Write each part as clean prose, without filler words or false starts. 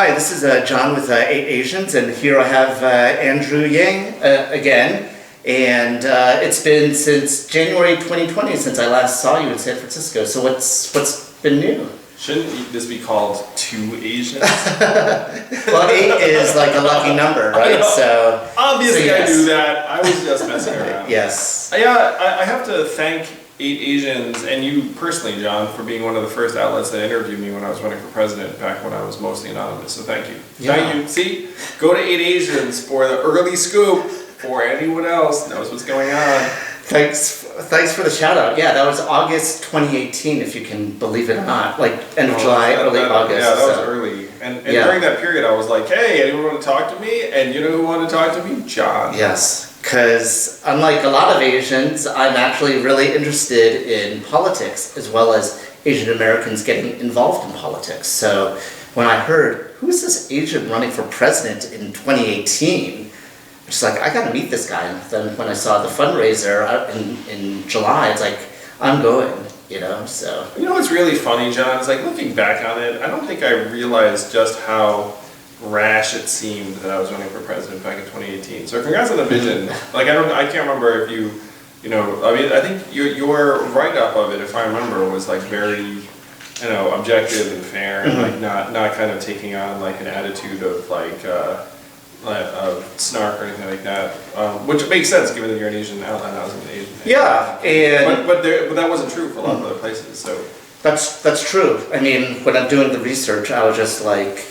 Hi, this is John with 8Asians, and here I have Andrew Yang again. And it's been since January 2020 since I last saw you in San Francisco. So what's been new? Shouldn't this be called 2Asians? Well, 8 is like a lucky number, right? So obviously, yes. I knew that. I was just messing around. Yes. Yeah, I have to thank 8Asians and you personally, John, for being one of the first outlets that interviewed me when I was running for president back when I was mostly anonymous. So thank you. Yeah. Thank you. See, go to 8Asians for the early scoop for anyone else knows what's going on. Thanks for the shout out. Yeah, that was August 2018, if you can believe it or not. Like end of July, early August. Yeah, that was early. And during that period, I was like, hey, anyone want to talk to me? And you know who wanted to talk to me? John. Yes, because unlike a lot of Asians, I'm actually really interested in politics as well as Asian Americans getting involved in politics. So when I heard, who's this Asian running for president in 2018? Just like, I gotta meet this guy. And then when I saw the fundraiser in July, it's like, I'm going, you know, so. You know what's really funny, John, is like looking back on it, I don't think I realized just how rash it seemed that I was running for president back in 2018. So congrats on the vision. Like, I can't remember if you know, I mean, I think your write-up of it, if I remember, was like very, you know, objective and fair and like not kind of taking on like an attitude of like, snark or anything like that, which makes sense given that you're an Asian outlet. I was an Asian. Yeah, and but that wasn't true for a lot of other places. So that's true. I mean, when I'm doing the research, I was just like,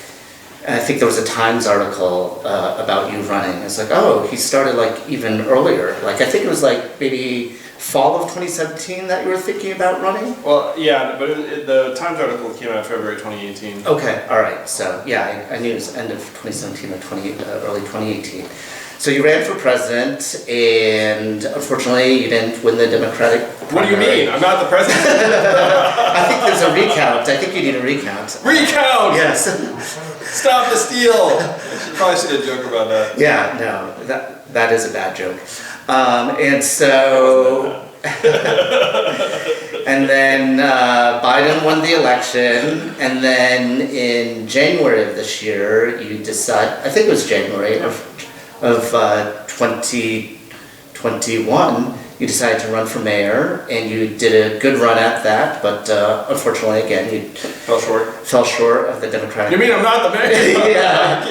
I think there was a Times article about you running. It's like, oh, he started like even earlier. Like I think it was like maybe fall of 2017 that you were thinking about running? Well, yeah, but the Times article came out February 2018. Okay, all right. So yeah, I knew it was end of 2017 or early 2018. So you ran for president, and unfortunately, you didn't win the Democratic primary. What do you mean? I'm not the president. I think there's a recount. I think you need a recount. Recount. Yes. Stop the steal. Probably should have joked about that. Yeah, no, that is a bad joke. And so, and then Biden won the election, and then in January of this year, you decide, I think it was January of 2021, you decided to run for mayor, and you did a good run at that, but unfortunately, again, you fell short of the Democratic. You mean I'm not the mayor? Yeah.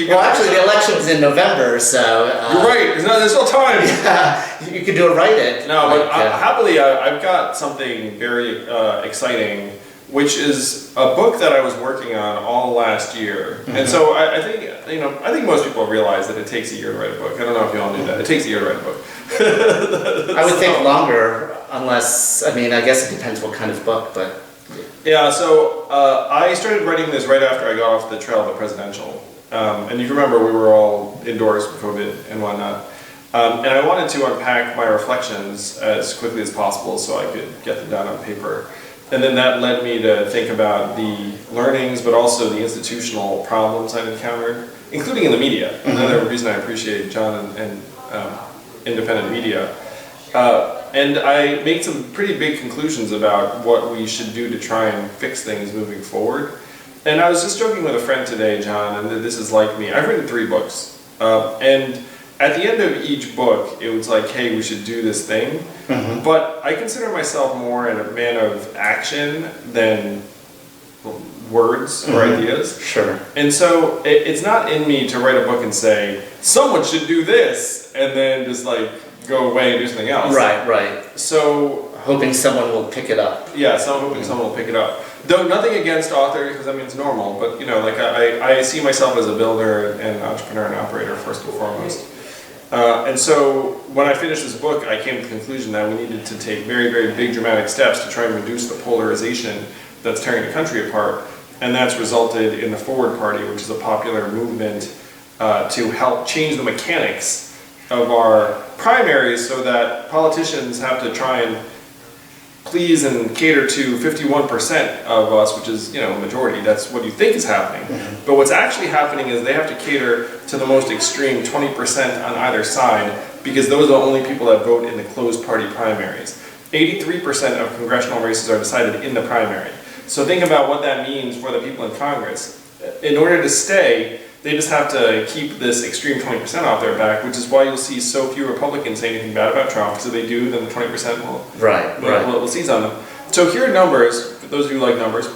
Well, actually, the election was in November, so. You're right. There's still time. Yeah, you could do a write-in. No, but happily, I've got something very exciting, which is a book that I was working on all last year. And so I think, you know, I think most people realize that it takes a year to write a book. I don't know if you all knew that. It takes a year to write a book. I would think longer, unless, I mean, I guess it depends what kind of book, but. Yeah, so I started writing this right after I got off the trail of the presidential. And you can remember we were all indoors with COVID and whatnot. And I wanted to unpack my reflections as quickly as possible so I could get them down on paper. And then that led me to think about the learnings, but also the institutional problems I've encountered, including in the media. Another reason I appreciate John and independent media. And I made some pretty big conclusions about what we should do to try and fix things moving forward. And I was just joking with a friend today, John, and this is like me. I've written 3 books. And at the end of each book, it was like, hey, we should do this thing. But I consider myself more a man of action than words or ideas. Sure. And so it's not in me to write a book and say, someone should do this, and then just like go away and do something else. Right. So hoping someone will pick it up. Yeah, hoping someone will pick it up. Though nothing against authors, because I mean it's normal, but you know, like I see myself as a builder and an entrepreneur and operator first and foremost. And so when I finished this book, I came to the conclusion that we needed to take very, very big dramatic steps to try and reduce the polarization that's tearing the country apart. And that's resulted in the Forward Party, which is a popular movement to help change the mechanics of our primaries so that politicians have to try and please and cater to 51% of us, which is, you know, a majority. That's what you think is happening. But what's actually happening is they have to cater to the most extreme 20% on either side, because those are the only people that vote in the closed party primaries. 83% of congressional races are decided in the primary. So think about what that means for the people in Congress. in order to stay, they just have to keep this extreme 20% off their back, which is why you'll see so few Republicans say anything bad about Trump, because if they do, then the 20% will seize on them. So here are numbers, for those of you who like numbers.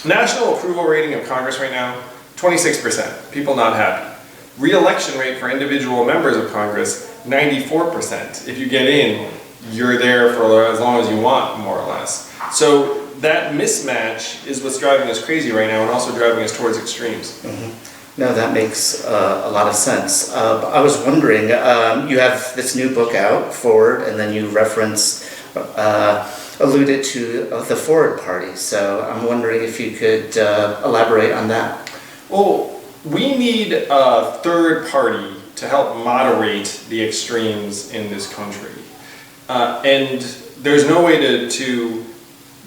National approval rating of Congress right now, 26%. People not happy. Re-election rate for individual members of Congress, 94%. If you get in, you're there for as long as you want, more or less. So that mismatch is what's driving us crazy right now and also driving us towards extremes. No, that makes a lot of sense. I was wondering, you have this new book out, Forward, and then you alluded to the Forward Party. So I'm wondering if you could elaborate on that. Well, we need a third party to help moderate the extremes in this country. And there's no way to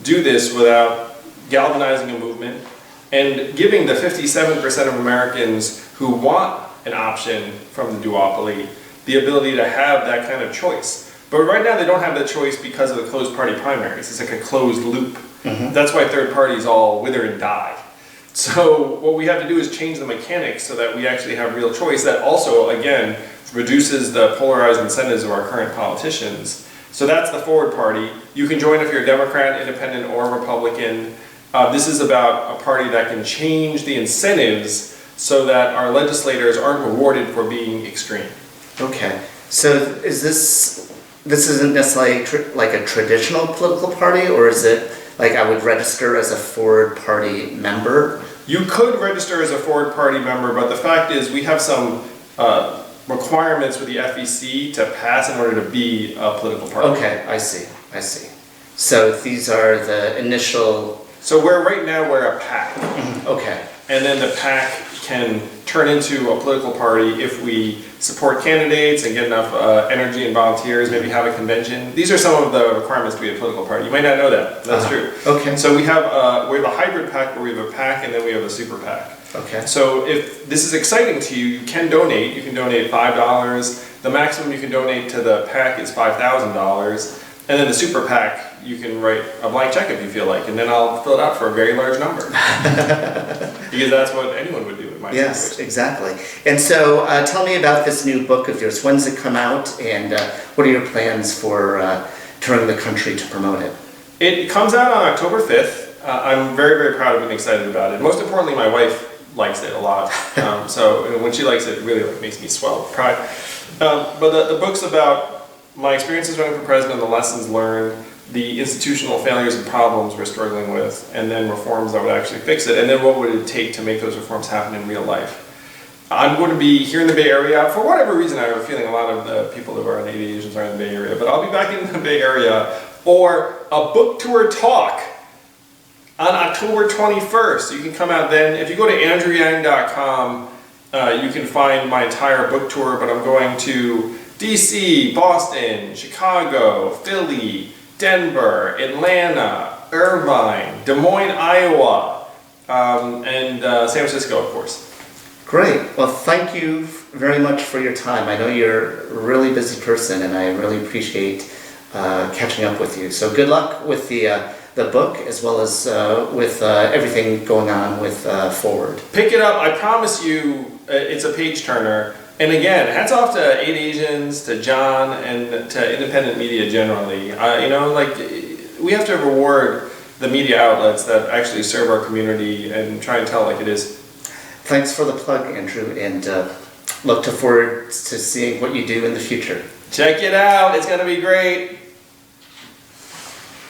do this without galvanizing a movement and giving the 57% of Americans who want an option from the duopoly the ability to have that kind of choice. But right now they don't have that choice because of the closed party primaries. It's like a closed loop. That's why third parties all wither and die. So what we have to do is change the mechanics so that we actually have real choice that also, again, reduces the polarized incentives of our current politicians. So that's the Forward Party. You can join if you're a Democrat, Independent, or Republican. This is about a party that can change the incentives so that our legislators aren't rewarded for being extreme. Okay. So is this isn't necessarily like a traditional political party, or is it like I would register as a Forward Party member? You could register as a Forward Party member, but the fact is we have some requirements with the FEC to pass in order to be a political party. Okay, I see. So these are the initial... So right now we're a PAC. Okay. And then the PAC can turn into a political party if we support candidates and get enough energy and volunteers, maybe have a convention. These are some of the requirements to be a political party. You might not know that. That's true. Okay. So we have a hybrid PAC where we have a PAC and then we have a super PAC. Okay. So if this is exciting to you, you can donate. You can donate $5. The maximum you can donate to the PAC is $5,000. And then the super PAC, you can write a blank check if you feel like, and then I'll fill it out for a very large number. Because that's what anyone would do in my situation. Yes, exactly. And so tell me about this new book of yours. When does it come out, and what are your plans for touring the country to promote it? It comes out on October 5th. I'm very, very proud of it and excited about it. Most importantly, my wife likes it a lot. So when she likes it, it really makes me swell with pride. But the book's about my experiences running for president, the lessons learned, the institutional failures and problems we're struggling with, and then reforms that would actually fix it, and then what would it take to make those reforms happen in real life. I'm going to be here in the Bay Area. For whatever reason, I have a feeling a lot of the people that are on 8Asians are in the Bay Area, but I'll be back in the Bay Area for a book tour talk on October 21st. You can come out then. If you go to andrewyang.com, you can find my entire book tour, but I'm going to DC, Boston, Chicago, Philly, Denver, Atlanta, Irvine, Des Moines, Iowa, and San Francisco, of course. Great. Well, thank you very much for your time. I know you're a really busy person, and I really appreciate catching up with you. So good luck with the book, as well as with everything going on with Forward. Pick it up. I promise you, it's a page turner. And again, hats off to 8Asians, to John, and to independent media generally. We have to reward the media outlets that actually serve our community and try and tell it like it is. Thanks for the plug, Andrew, and look forward to seeing what you do in the future. Check it out. It's going to be great.